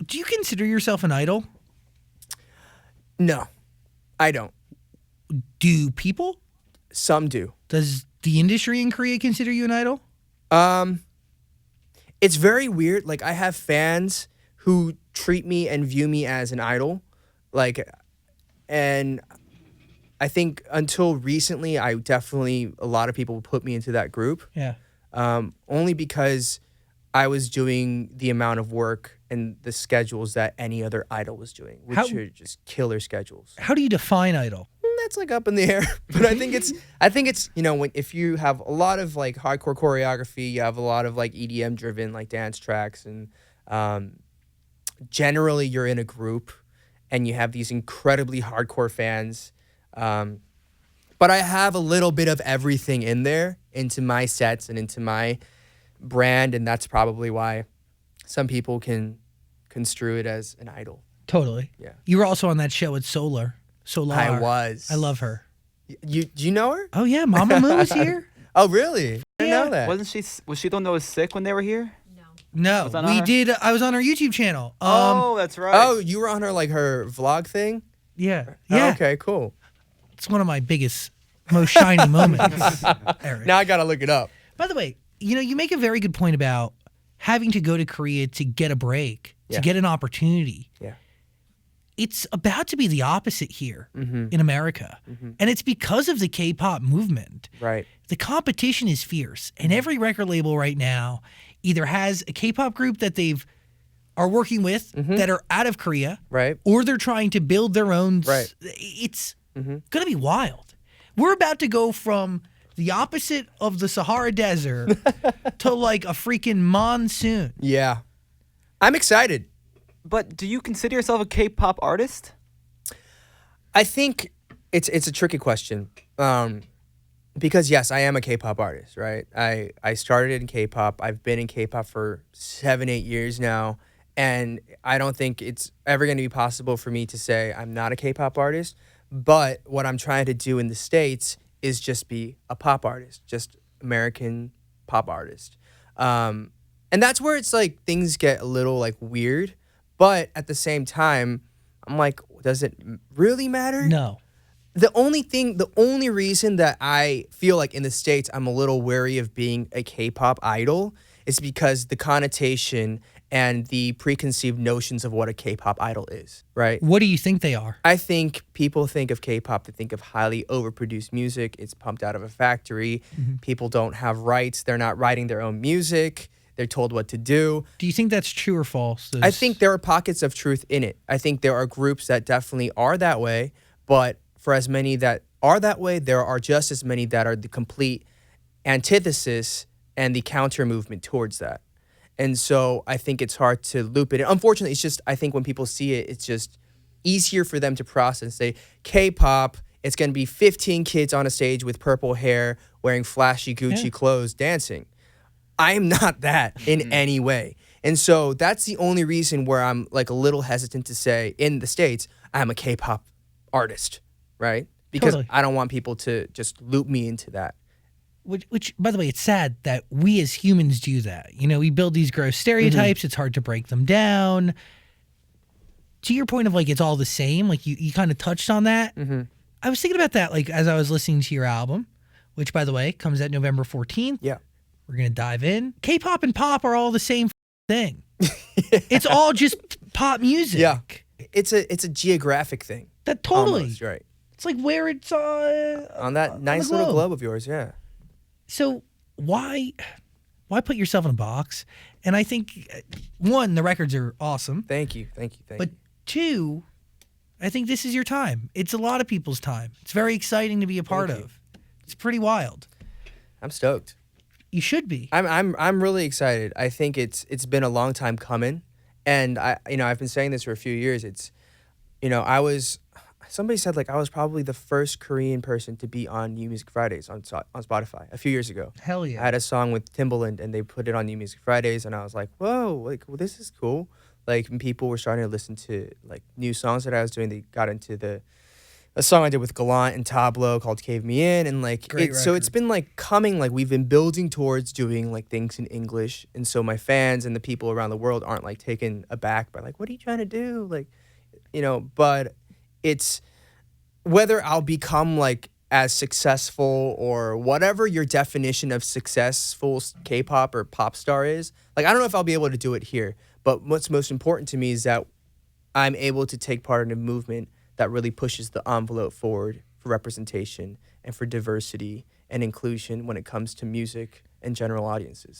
Do you consider yourself an idol? No, I don't. Do people? Some do. Does the industry in Korea consider you an idol? It's very weird. Like, I have fans who treat me and view me as an idol. Like, and I think until recently, a lot of people put me into that group. Yeah. Only because I was doing the amount of work and the schedules that any other idol was doing, which are just killer schedules. How do you define idol? That's like up in the air, but I think it's if you have a lot of like hardcore choreography, you have a lot of like EDM driven like dance tracks, and generally you're in a group and you have these incredibly hardcore fans. But I have a little bit of everything in there into my sets and into my brand, and that's probably why some people can construe it as an idol. Totally. Yeah. You were also on that show with Solar. I was. I love her. Do you know her? Oh yeah, Mama Moo was here. Oh really? I didn't know that. Was she the one that was sick when they were here? No, we did. I was on her YouTube channel. Oh, that's right. Oh, you were on her vlog thing? Yeah. Oh, okay, cool. It's one of my biggest, most shiny moments, Eric. Now I gotta look it up. By the way, you make a very good point about having to go to Korea to get a break, to get an opportunity. Yeah. It's about to be the opposite here in America. And it's because of the K-pop movement. Right. The competition is fierce. And every record label right now either has a K-pop group that are working with that are out of Korea. Right. Or they're trying to build their own. Right. It's going to be wild. We're about to go from the opposite of the Sahara Desert to like a freaking monsoon. Yeah. I'm excited. But do you consider yourself a K-pop artist? I think it's a tricky question. Because yes, I am a K-pop artist, right? I started in K-pop. I've been in K-pop for 7-8 years now, and I don't think it's ever going to be possible for me to say I'm not a K-pop artist. But what I'm trying to do in the States is just be a pop artist, just American pop artist. And that's where it's like things get a little like weird. But at the same time, I'm like, does it really matter? No. The only reason that I feel like in the States I'm a little wary of being a K-pop idol is because the connotation and the preconceived notions of what a K-pop idol is, right? What do you think they are? I think people think of K-pop, they think of highly overproduced music. It's pumped out of a factory. People don't have rights. They're not writing their own music. They're told what to do. Do you think that's true or false? I think there are pockets of truth in it. I think there are groups that definitely are that way, but for as many that are that way, there are just as many that are the complete antithesis and the counter movement towards that. And so I think it's hard to loop it in. Unfortunately, it's just, I think when people see it, it's just easier for them to process and say, K-pop, it's going to be 15 kids on a stage with purple hair, wearing flashy Gucci clothes, dancing. I am not that in any way. And so that's the only reason where I'm like a little hesitant to say in the States, I'm a K-pop artist, right? Because I don't want people to just loop me into that. Which, by the way, it's sad that we as humans do that. We build these gross stereotypes. It's hard to break them down. To your point of like, it's all the same. Like you kind of touched on that. I was thinking about that like as I was listening to your album, which by the way, comes out November 14th. Yeah. We're going to dive in. K-pop and pop are all the same thing. It's all just pop music. Yeah. It's a geographic thing. That totally. Almost, right. It's like where it's on that nice little globe of yours, yeah. So why put yourself in a box? And I think one, the records are awesome. Thank you. But two, I think this is your time. It's a lot of people's time. It's very exciting to be a part of. It's pretty wild. I'm stoked. You should be. I'm really excited. I think it's been a long time coming, and I've been saying this for a few years. Somebody said like I was probably the first Korean person to be on New Music Fridays on Spotify a few years ago. Hell yeah! I had a song with Timbaland, and they put it on New Music Fridays, and I was like, whoa, this is cool. Like, people were starting to listen to like new songs that I was doing. They got into the a song I did with Gallant and Tableau called Cave Me In, and like so it's record. been like coming, like we've been building towards doing like things in English, and so my fans and the people around the world aren't like taken aback by like, what are you trying to do, like, but it's whether I'll become like as successful or whatever your definition of successful K-pop or pop star is, like I don't know if I'll be able to do it here, but what's most important to me is that I'm able to take part in a movement that really pushes the envelope forward for representation and for diversity and inclusion when it comes to music and general audiences.